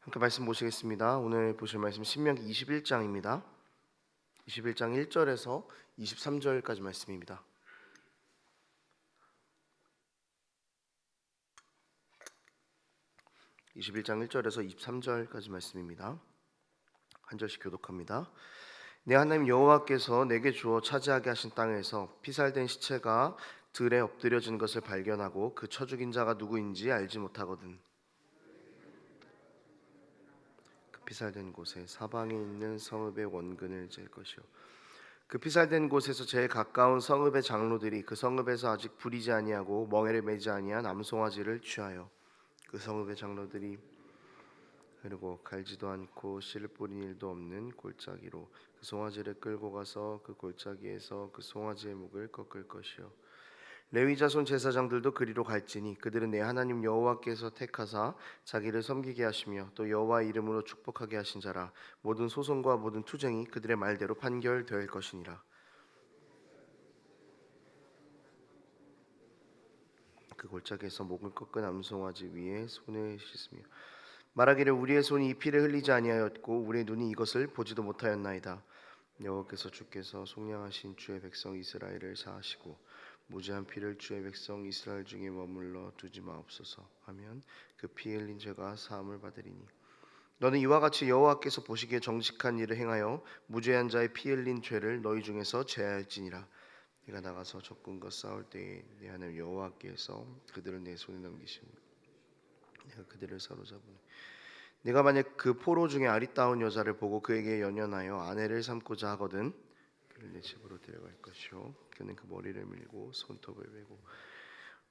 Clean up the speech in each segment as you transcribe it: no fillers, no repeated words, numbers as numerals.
함께 말씀 보시겠습니다. 오늘 보실 말씀 신명기 21장입니다. 21장 1절에서 23절까지 말씀입니다. 21장 1절에서 23절까지 말씀입니다. 한 절씩 교독합니다. 내 하나님 여호와께서 내게 주어 차지하게 하신 땅에서 피살된 시체가 들에 엎드려진 것을 발견하고 그 쳐 죽인 자가 누구인지 알지 못하거든. 그 피살된 곳에 사방에 있는 성읍의 원근을 잴 것이요 그 피살된 곳에서 제일 가까운 성읍의 장로들이 그 성읍에서 아직 부리지 아니하고 멍에를 매지 아니한 암송아지를 취하여 그 성읍의 장로들이 그리고 갈지도 않고 씨를 뿌린 일도 없는 골짜기로 그 송아지를 끌고 가서 그 골짜기에서 그 송아지의 목을 꺾을 것이요 레위 자손 제사장들도 그리로 갈지니 그들은 내 하나님 여호와께서 택하사 자기를 섬기게 하시며 또 여호와 이름으로 축복하게 하신 자라 모든 소송과 모든 투쟁이 그들의 말대로 판결될 것이니라. 그 골짜기에서 목을 꺾은 암송아지 위에 손을 씻으며 말하기를 우리의 손이 이 피를 흘리지 아니하였고 우리의 눈이 이것을 보지도 못하였나이다. 여호와께서 주께서 속량하신 주의 백성 이스라엘을 사하시고 무죄한 피를 주의 백성 이스라엘 중에 머물러 두지 마옵소서 하면 그 피 흘린 죄가 사함을 받으리니 너는 이와 같이 여호와께서 보시기에 정직한 일을 행하여 무죄한 자의 피 흘린 죄를 너희 중에서 제하할지니라. 내가 나가서 적군과 싸울 때에 내 하나님 여호와께서 그들을 내 손에 넘기시니 내가 그들을 사로잡으니 네가 만약 그 포로 중에 아리따운 여자를 보고 그에게 연연하여 아내를 삼고자 하거든 그를 내 집으로 데려갈 것이요 그는 그 머리를 밀고 손톱을 베고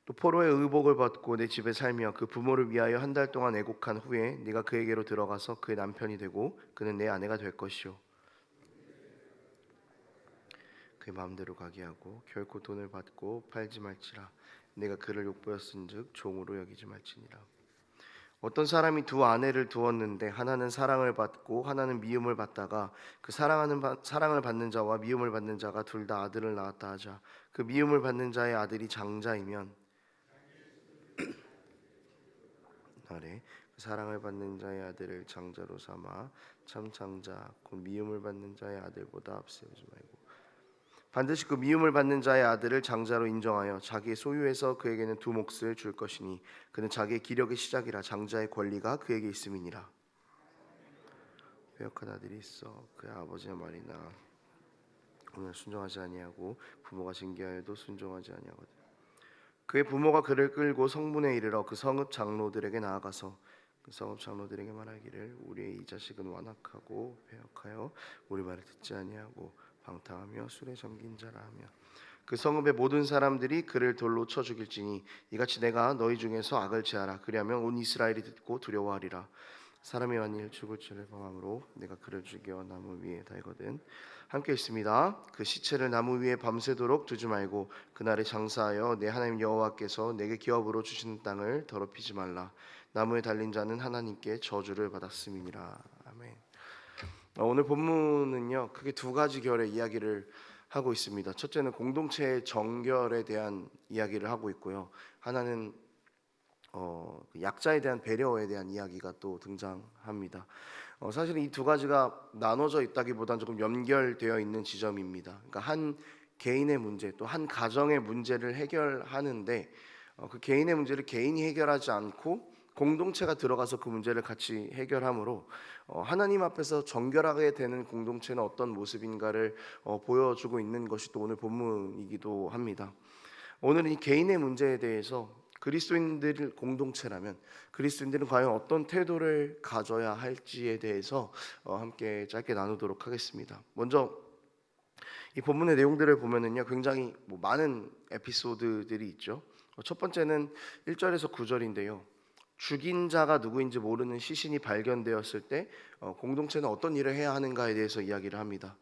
또 포로의 의복을 벗고 내 집에 살며 그 부모를 위하여 한 달 동안 애곡한 후에 네가 그에게로 들어가서 그의 남편이 되고 그는 내 아내가 될 것이요 그의 마음대로 가게 하고 결코 돈을 받고 팔지 말지라. 내가 그를 욕보였은즉 종으로 여기지 말지니라. 어떤 사람이 두 아내를 두었는데 하나는 사랑을 받고 하나는 미움을 받다가 그 사랑을 받는 자와 미움을 받는 자가 둘 다 아들을 낳았다 하자. 그 미움을 받는 자의 아들이 장자이면 아래 그 사랑을 받는 자의 아들을 장자로 삼아 참 장자 곧 미움을 받는 자의 아들보다 앞세우지 말고 반드시 그 미움을 받는 자의 아들을 장자로 인정하여 자기의 소유에서 그에게는 두 몫을 줄 것이니 그는 자기의 기력의 시작이라 장자의 권리가 그에게 있음이니라. 배역한 아들이 있어 그의 아버지의 말이나 오늘 순종하지 아니하고 부모가 징계하여도 순종하지 아니하거든. 그의 부모가 그를 끌고 성문에 이르러 그 성읍 장로들에게 나아가서 그 성읍 장로들에게 말하기를 우리의 이 자식은 완악하고 배역하여 우리 말을 듣지 아니하고 방탕하며 술에 잠긴 자라 하며 그 성읍의 모든 사람들이 그를 돌로 쳐 죽일지니 이같이 내가 너희 중에서 악을 제하라. 그리하면 온 이스라엘이 듣고 두려워하리라. 사람이 만일 죽을 줄을 범함으로 내가 그를 죽여 나무 위에 달거든. 함께 있습니다. 그 시체를 나무 위에 밤새도록 두지 말고 그날에 장사하여 내 하나님 여호와께서 내게 기업으로 주시는 땅을 더럽히지 말라. 나무에 달린 자는 하나님께 저주를 받았음이니라. 아멘. 오늘 본문은요 크게 두 가지 결의 이야기를 하고 있습니다. 첫째는 공동체의 정결에 대한 이야기를 하고 있고요. 하나는 약자에 대한 배려에 대한 이야기가 또 등장합니다. 사실 이 두 가지가 나눠져 있다기보다는 조금 연결되어 있는 지점입니다. 그러니까 한 개인의 문제 또 한 가정의 문제를 해결하는데 그 개인의 문제를 개인이 해결하지 않고 공동체가 들어가서 그 문제를 같이 해결함으로 하나님 앞에서 정결하게 되는 공동체는 어떤 모습인가를 보여주고 있는 것이 또 오늘 본문이기도 합니다. 오늘은 이 개인의 문제에 대해서 그리스도인들 공동체라면 그리스도인들은 과연 어떤 태도를 가져야 할지에 대해서 함께 짧게 나누도록 하겠습니다. 먼저 이 본문의 내용들을 보면은요 굉장히 많은 에피소드들이 있죠. 첫 번째는 1절에서 9절인데요. 죽인 자가 누구인지 모르는 시신이 발견되었을 때 공동체는 어떤 일을 해야 하는가에 대해서 이야기를 합니다.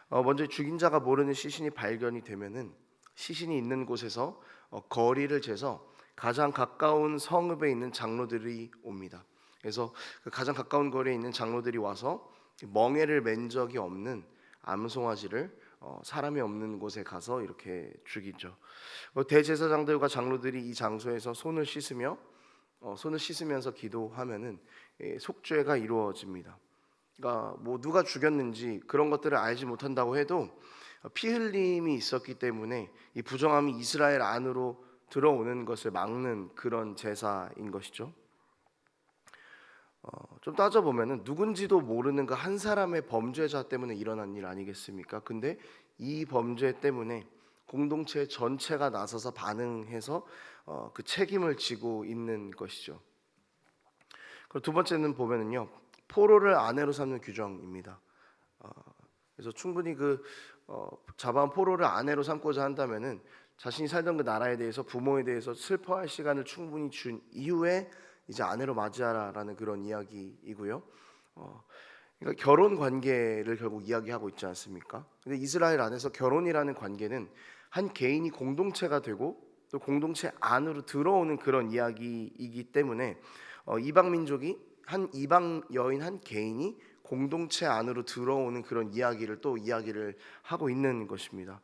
먼저 죽인 자가 모르는 시신이 발견이 되면은 시신이 있는 곳에서 거리를 재서 가장 가까운 성읍에 있는 장로들이 옵니다. 그래서 그 가장 가까운 거리에 있는 장로들이 와서 멍에를 맨 적이 없는 암송아지를 사람이 없는 곳에 가서 이렇게 죽이죠. 대제사장들과 장로들이 이 장소에서 손을 씻으며 손을 씻으면서 기도하면은 속죄가 이루어집니다. 그러니까 뭐 누가 죽였는지 그런 것들을 알지 못한다고 해도 피 흘림이 있었기 때문에 이 부정함이 이스라엘 안으로 들어오는 것을 막는 그런 제사인 것이죠. 좀 따져보면은 누군지도 모르는 그 한 사람의 범죄자 때문에 일어난 일 아니겠습니까? 근데 이 범죄 때문에 공동체 전체가 나서서 반응해서 그 책임을 지고 있는 것이죠. 그리고 두 번째는 보면은요, 포로를 아내로 삼는 규정입니다. 그래서 충분히 잡아온 포로를 아내로 삼고자 한다면은 자신이 살던 그 나라에 대해서 부모에 대해서 슬퍼할 시간을 충분히 준 이후에 이제 아내로 맞이하라라는 그런 이야기이고요. 그러니까 결혼 관계를 결국 이야기하고 있지 않습니까? 근데 이스라엘 안에서 결혼이라는 관계는 한 개인이 공동체가 되고 또 공동체 안으로 들어오는 그런 이야기이기 때문에 이방 민족이 한 이방 여인 한 개인이 공동체 안으로 들어오는 그런 이야기를 또 이야기를 하고 있는 것입니다.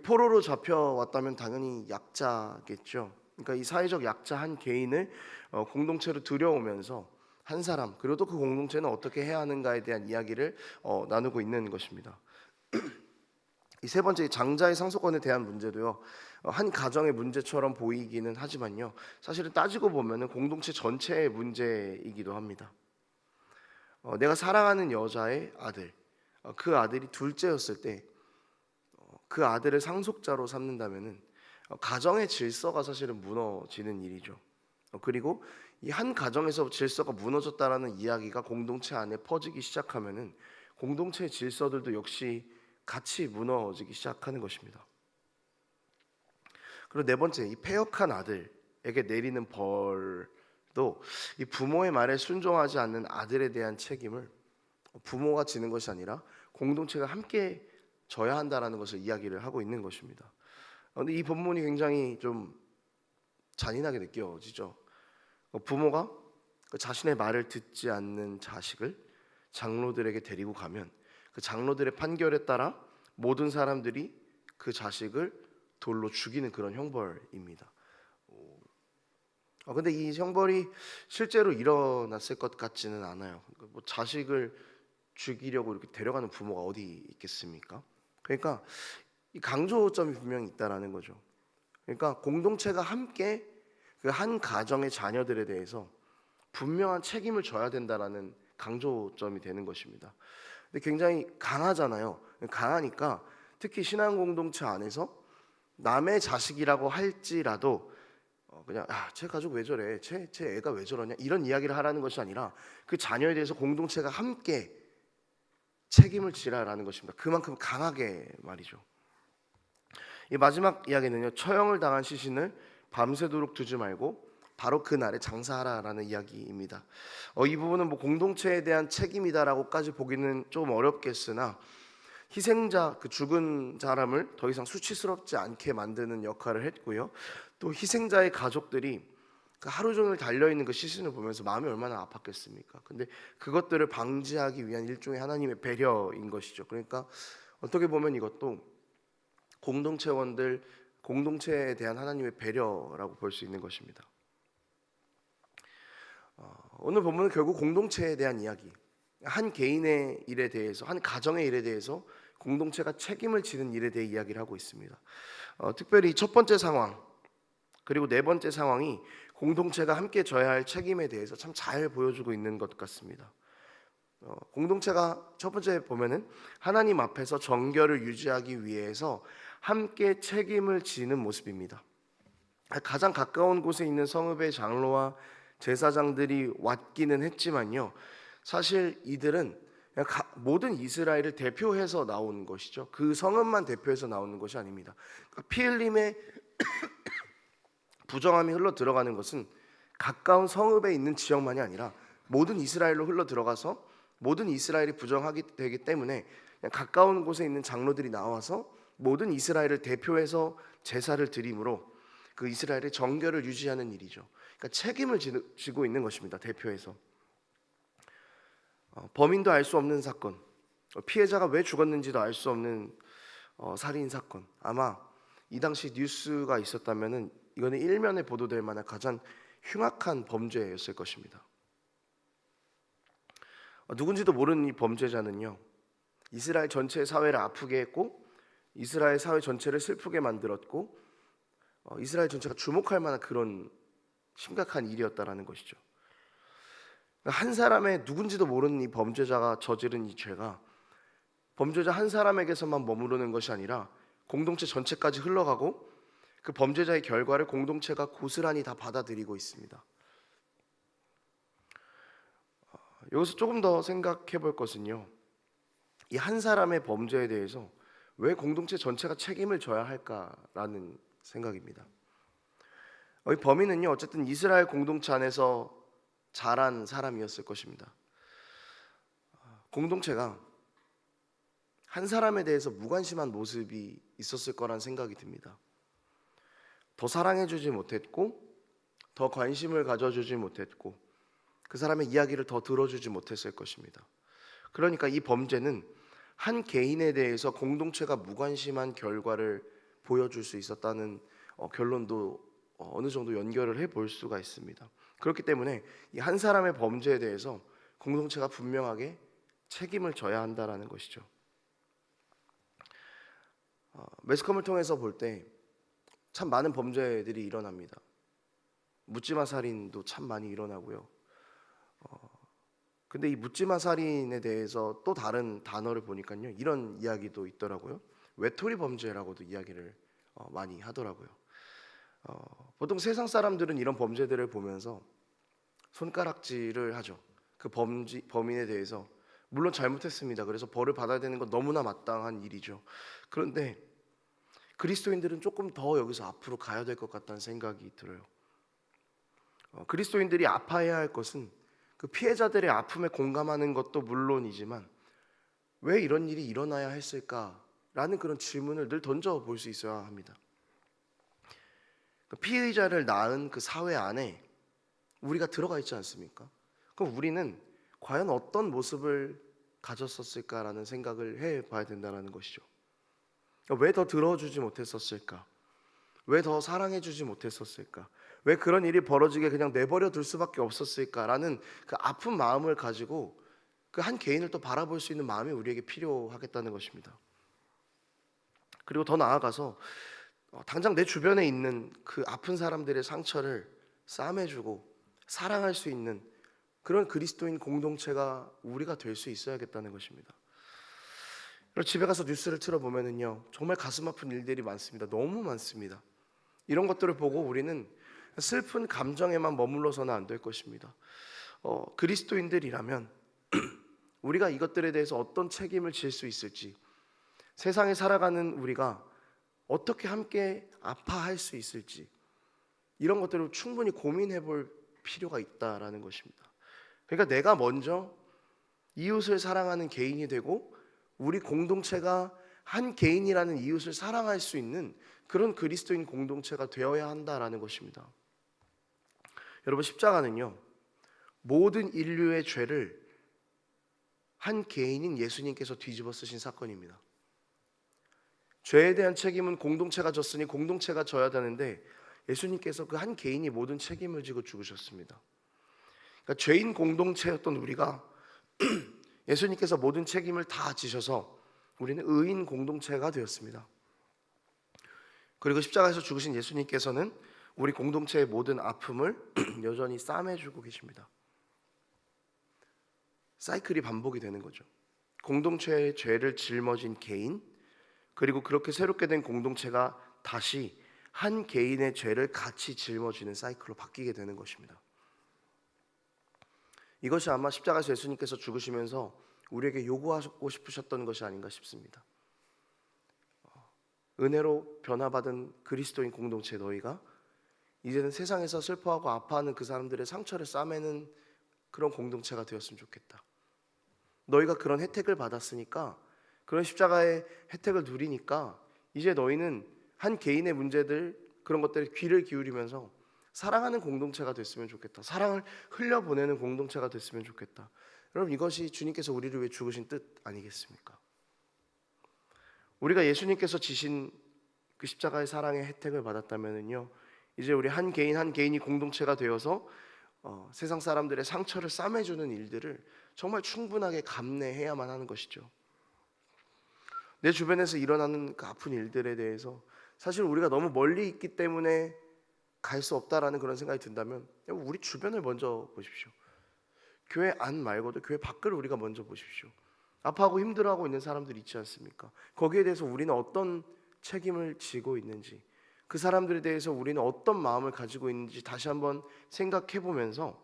포로로 잡혀왔다면 당연히 약자겠죠. 그러니까 이 사회적 약자 한 개인을 공동체로 들여오면서 한 사람 그리고 또 그 공동체는 어떻게 해야 하는가에 대한 이야기를 나누고 있는 것입니다. 이 세 번째 장자의 상속권에 대한 문제도요. 한 가정의 문제처럼 보이기는 하지만요. 사실은 따지고 보면은 공동체 전체의 문제이기도 합니다. 내가 사랑하는 여자의 아들, 그 아들이 둘째였을 때 그 아들을 상속자로 삼는다면은 가정의 질서가 사실은 무너지는 일이죠. 그리고 이 한 가정에서 질서가 무너졌다라는 이야기가 공동체 안에 퍼지기 시작하면은 공동체의 질서들도 역시 같이 무너지기 시작하는 것입니다. 그리고 네 번째, 이 패역한 아들에게 내리는 벌도 이 부모의 말에 순종하지 않는 아들에 대한 책임을 부모가 지는 것이 아니라 공동체가 함께 져야 한다라는 것을 이야기를 하고 있는 것입니다. 그런데 이 본문이 굉장히 좀 잔인하게 느껴지죠. 부모가 자신의 말을 듣지 않는 자식을 장로들에게 데리고 가면 그 장로들의 판결에 따라 모든 사람들이 그 자식을 돌로 죽이는 그런 형벌입니다. 근데 이 형벌이 실제로 일어났을 것 같지는 않아요. 뭐 자식을 죽이려고 이렇게 데려가는 부모가 어디 있겠습니까? 그러니까 이 강조점이 분명히 있다라는 거죠. 그러니까 공동체가 함께 그 한 가정의 자녀들에 대해서 분명한 책임을 져야 된다라는 강조점이 되는 것입니다. 근데 굉장히 강하잖아요. 강하니까 특히 신앙 공동체 안에서 남의 자식이라고 할지라도 그냥 쟤 가족 왜 저래, 쟤 애가 왜 저러냐 이런 이야기를 하라는 것이 아니라 그 자녀에 대해서 공동체가 함께 책임을 지라라는 것입니다. 그만큼 강하게 말이죠. 이 마지막 이야기는요, 처형을 당한 시신을 밤새도록 두지 말고 바로 그 날에 장사하라라는 이야기입니다. 이 부분은 뭐 공동체에 대한 책임이다라고까지 보기는 좀 어렵겠으나 희생자, 그 죽은 사람을 더 이상 수치스럽지 않게 만드는 역할을 했고요. 또 희생자의 가족들이 그 하루 종일 달려 있는 그 시신을 보면서 마음이 얼마나 아팠겠습니까? 근데 그것들을 방지하기 위한 일종의 하나님의 배려인 것이죠. 그러니까 어떻게 보면 이것도 공동체원들 공동체에 대한 하나님의 배려라고 볼 수 있는 것입니다. 오늘 본문은 결국 공동체에 대한 이야기, 한 개인의 일에 대해서, 한 가정의 일에 대해서 공동체가 책임을 지는 일에 대해 이야기를 하고 있습니다. 특별히 첫 번째 상황 그리고 네 번째 상황이 공동체가 함께 져야 할 책임에 대해서 참 잘 보여주고 있는 것 같습니다. 공동체가 첫 번째 보면은 하나님 앞에서 정결을 유지하기 위해서 함께 책임을 지는 모습입니다. 가장 가까운 곳에 있는 성읍의 장로와 제사장들이 왔기는 했지만요, 사실 이들은 모든 이스라엘을 대표해서 나온 것이죠. 그 성읍만 대표해서 나오는 것이 아닙니다. 피 흘림의 부정함이 흘러 들어가는 것은 가까운 성읍에 있는 지역만이 아니라 모든 이스라엘로 흘러 들어가서 모든 이스라엘이 부정하게 되기 때문에 가까운 곳에 있는 장로들이 나와서 모든 이스라엘을 대표해서 제사를 드림으로 그 이스라엘의 정결을 유지하는 일이죠. 그러니까 책임을 지고 있는 것입니다. 대표해서 범인도 알 수 없는 사건, 피해자가 왜 죽었는지도 알 수 없는 살인 사건. 아마 이 당시 뉴스가 있었다면은 이거는 일면에 보도될 만한 가장 흉악한 범죄였을 것입니다. 누군지도 모르는 이 범죄자는요, 이스라엘 전체 사회를 아프게 했고 이스라엘 사회 전체를 슬프게 만들었고 이스라엘 전체가 주목할 만한 그런 심각한 일이었다라는 것이죠. 한 사람의 누군지도 모르는 이 범죄자가 저지른 이 죄가 범죄자 한 사람에게서만 머무르는 것이 아니라 공동체 전체까지 흘러가고 그 범죄자의 결과를 공동체가 고스란히 다 받아들이고 있습니다. 여기서 조금 더 생각해 볼 것은요, 이 한 사람의 범죄에 대해서 왜 공동체 전체가 책임을 져야 할까라는 생각입니다. 이 범인은요, 어쨌든 이스라엘 공동체 안에서 자란 사람이었을 것입니다. 공동체가 한 사람에 대해서 무관심한 모습이 있었을 거란 생각이 듭니다. 더 사랑해주지 못했고 더 관심을 가져주지 못했고 그 사람의 이야기를 더 들어주지 못했을 것입니다. 그러니까 이 범죄는 한 개인에 대해서 공동체가 무관심한 결과를 보여줄 수 있었다는 결론도 어느 정도 연결을 해볼 수가 있습니다. 그렇기 때문에 이 한 사람의 범죄에 대해서 공동체가 분명하게 책임을 져야 한다라는 것이죠. 매스컴을 통해서 볼 때 참 많은 범죄들이 일어납니다. 묻지마 살인도 참 많이 일어나고요. 근데 이 묻지마 살인에 대해서 또 다른 단어를 보니까요, 이런 이야기도 있더라고요. 외톨이 범죄라고도 이야기를 많이 하더라고요. 보통 세상 사람들은 이런 범죄들을 보면서 손가락질을 하죠. 그 범인에 대해서 물론 잘못했습니다. 그래서 벌을 받아야 되는 건 너무나 마땅한 일이죠. 그런데 그리스도인들은 조금 더 여기서 앞으로 가야 될 것 같다는 생각이 들어요. 그리스도인들이 아파해야 할 것은 그 피해자들의 아픔에 공감하는 것도 물론이지만 왜 이런 일이 일어나야 했을까라는 그런 질문을 늘 던져볼 수 있어야 합니다. 피의자를 낳은 그 사회 안에 우리가 들어가 있지 않습니까? 그럼 우리는 과연 어떤 모습을 가졌었을까라는 생각을 해봐야 된다는 것이죠. 왜 더 들어주지 못했었을까? 왜 더 사랑해주지 못했었을까? 왜 그런 일이 벌어지게 그냥 내버려 둘 수밖에 없었을까라는 그 아픈 마음을 가지고 그 한 개인을 또 바라볼 수 있는 마음이 우리에게 필요하겠다는 것입니다. 그리고 더 나아가서 당장 내 주변에 있는 그 아픈 사람들의 상처를 싸매주고 사랑할 수 있는 그런 그리스도인 공동체가 우리가 될 수 있어야겠다는 것입니다. 그리고 집에 가서 뉴스를 틀어보면은요, 정말 가슴 아픈 일들이 많습니다. 너무 많습니다. 이런 것들을 보고 우리는 슬픈 감정에만 머물러서는 안 될 것입니다. 그리스도인들이라면 우리가 이것들에 대해서 어떤 책임을 질 수 있을지, 세상에 살아가는 우리가 어떻게 함께 아파할 수 있을지, 이런 것들을 충분히 고민해 볼 필요가 있다라는 것입니다. 그러니까 내가 먼저 이웃을 사랑하는 개인이 되고 우리 공동체가 한 개인이라는 이웃을 사랑할 수 있는 그런 그리스도인 공동체가 되어야 한다라는 것입니다. 여러분, 십자가는요, 모든 인류의 죄를 한 개인인 예수님께서 뒤집어 쓰신 사건입니다. 죄에 대한 책임은 공동체가 졌으니 공동체가 져야 되는데 예수님께서 그 한 개인이 모든 책임을 지고 죽으셨습니다. 그러니까 죄인 공동체였던 우리가 예수님께서 모든 책임을 다 지셔서 우리는 의인 공동체가 되었습니다. 그리고 십자가에서 죽으신 예수님께서는 우리 공동체의 모든 아픔을 여전히 싸매주고 계십니다. 사이클이 반복이 되는 거죠. 공동체의 죄를 짊어진 개인, 그리고 그렇게 새롭게 된 공동체가 다시 한 개인의 죄를 같이 짊어지는 사이클로 바뀌게 되는 것입니다. 이것이 아마 십자가에서 예수님께서 죽으시면서 우리에게 요구하고 싶으셨던 것이 아닌가 싶습니다. 은혜로 변화받은 그리스도인 공동체 너희가 이제는 세상에서 슬퍼하고 아파하는 그 사람들의 상처를 싸매는 그런 공동체가 되었으면 좋겠다. 너희가 그런 혜택을 받았으니까, 그런 십자가의 혜택을 누리니까 이제 너희는 한 개인의 문제들, 그런 것들에 귀를 기울이면서 사랑하는 공동체가 됐으면 좋겠다. 사랑을 흘려보내는 공동체가 됐으면 좋겠다. 여러분, 이것이 주님께서 우리를 위해 죽으신 뜻 아니겠습니까? 우리가 예수님께서 지신 그 십자가의 사랑의 혜택을 받았다면요, 이제 우리 한 개인 한 개인이 공동체가 되어서 세상 사람들의 상처를 싸매주는 일들을 정말 충분하게 감내해야만 하는 것이죠. 내 주변에서 일어나는 그 아픈 일들에 대해서 사실 우리가 너무 멀리 있기 때문에 갈 수 없다라는 그런 생각이 든다면 우리 주변을 먼저 보십시오. 교회 안 말고도 교회 밖을 우리가 먼저 보십시오. 아파하고 힘들어하고 있는 사람들 있지 않습니까? 거기에 대해서 우리는 어떤 책임을 지고 있는지, 그 사람들에 대해서 우리는 어떤 마음을 가지고 있는지 다시 한번 생각해 보면서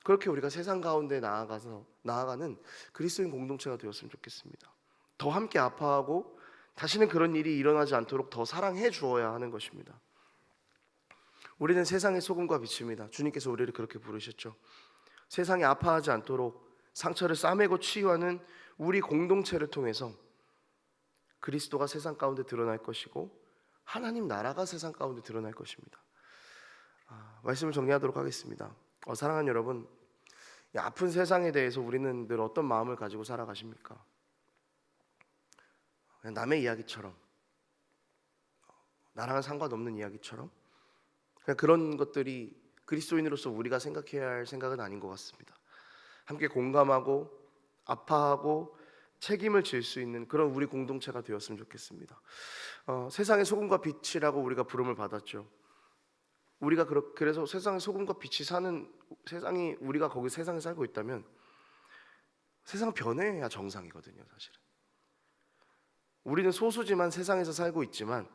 그렇게 우리가 세상 가운데 나아가는 그리스도인 공동체가 되었으면 좋겠습니다. 더 함께 아파하고 다시는 그런 일이 일어나지 않도록 더 사랑해 주어야 하는 것입니다. 우리는 세상의 소금과 빛입니다. 주님께서 우리를 그렇게 부르셨죠. 세상이 아파하지 않도록 상처를 싸매고 치유하는 우리 공동체를 통해서 그리스도가 세상 가운데 드러날 것이고 하나님 나라가 세상 가운데 드러날 것입니다. 말씀을 정리하도록 하겠습니다. 사랑하는 여러분, 이 아픈 세상에 대해서 우리는 늘 어떤 마음을 가지고 살아가십니까? 그냥 남의 이야기처럼, 나랑은 상관없는 이야기처럼, 그냥 그런 것들이 그리스도인으로서 우리가 생각해야 할 생각은 아닌 것 같습니다. 함께 공감하고 아파하고 책임을 질 수 있는 그런 우리 공동체가 되었으면 좋겠습니다. 세상의 소금과 빛이라고 우리가 부름을 받았죠. 우리가 그래서 세상의 소금과 빛이 사는 세상이, 우리가 거기 세상에 살고 있다면 세상은 변해야 정상이거든요. 사실은 우리는 소수지만 세상에서 살고 있지만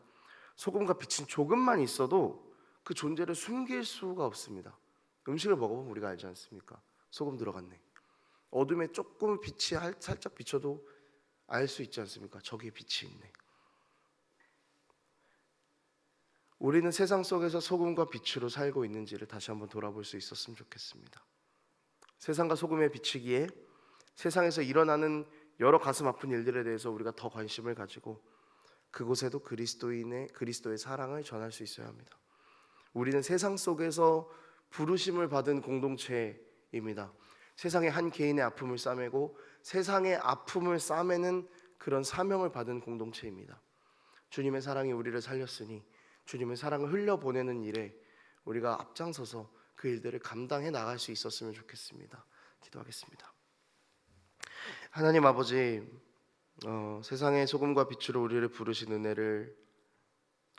소금과 빛은 조금만 있어도 그 존재를 숨길 수가 없습니다. 음식을 먹어보면 우리가 알지 않습니까? 소금 들어갔네. 어둠에 조금 빛이 살짝 비춰도 알 수 있지 않습니까? 저기에 빛이 있네. 우리는 세상 속에서 소금과 빛으로 살고 있는지를 다시 한번 돌아볼 수 있었으면 좋겠습니다. 세상과 소금에 비치기에 세상에서 일어나는 여러 가슴 아픈 일들에 대해서 우리가 더 관심을 가지고 그곳에도 그리스도의 사랑을 전할 수 있어야 합니다. 우리는 세상 속에서 부르심을 받은 공동체입니다. 세상의 한 개인의 아픔을 싸매고 세상의 아픔을 싸매는 그런 사명을 받은 공동체입니다. 주님의 사랑이 우리를 살렸으니 주님의 사랑을 흘려보내는 일에 우리가 앞장서서 그 일들을 감당해 나갈 수 있었으면 좋겠습니다. 기도하겠습니다. 하나님 아버지, 세상의 소금과 빛으로 우리를 부르신 은혜를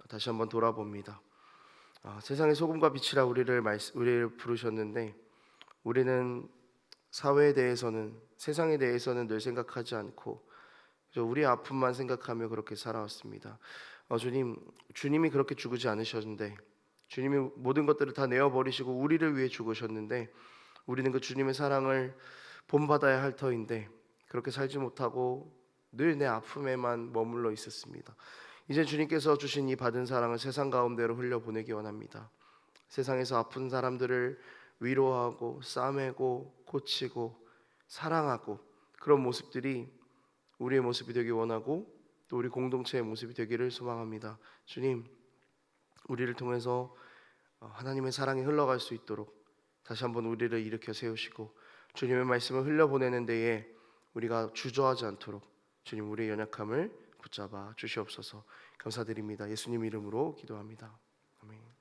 다시 한번 돌아봅니다. 세상의 소금과 빛이라 우리를 부르셨는데 우리는 사회에 대해서는, 세상에 대해서는 늘 생각하지 않고 우리의 아픔만 생각하며 그렇게 살아왔습니다. 주님이 그렇게 죽지 않으셨는데, 주님이 모든 것들을 다 내어버리시고 우리를 위해 죽으셨는데 우리는 그 주님의 사랑을 본받아야 할 터인데 그렇게 살지 못하고 늘 내 아픔에만 머물러 있었습니다. 이제 주님께서 주신 이 받은 사랑을 세상 가운데로 흘려보내기 원합니다. 세상에서 아픈 사람들을 위로하고 싸매고 고치고 사랑하고 그런 모습들이 우리의 모습이 되기 원하고 또 우리 공동체의 모습이 되기를 소망합니다. 주님, 우리를 통해서 하나님의 사랑이 흘러갈 수 있도록 다시 한번 우리를 일으켜 세우시고 주님의 말씀을 흘려보내는 데에 우리가 주저하지 않도록 주님 우리의 연약함을 붙잡아 주시옵소서. 감사드립니다. 예수님 이름으로 기도합니다. 아멘.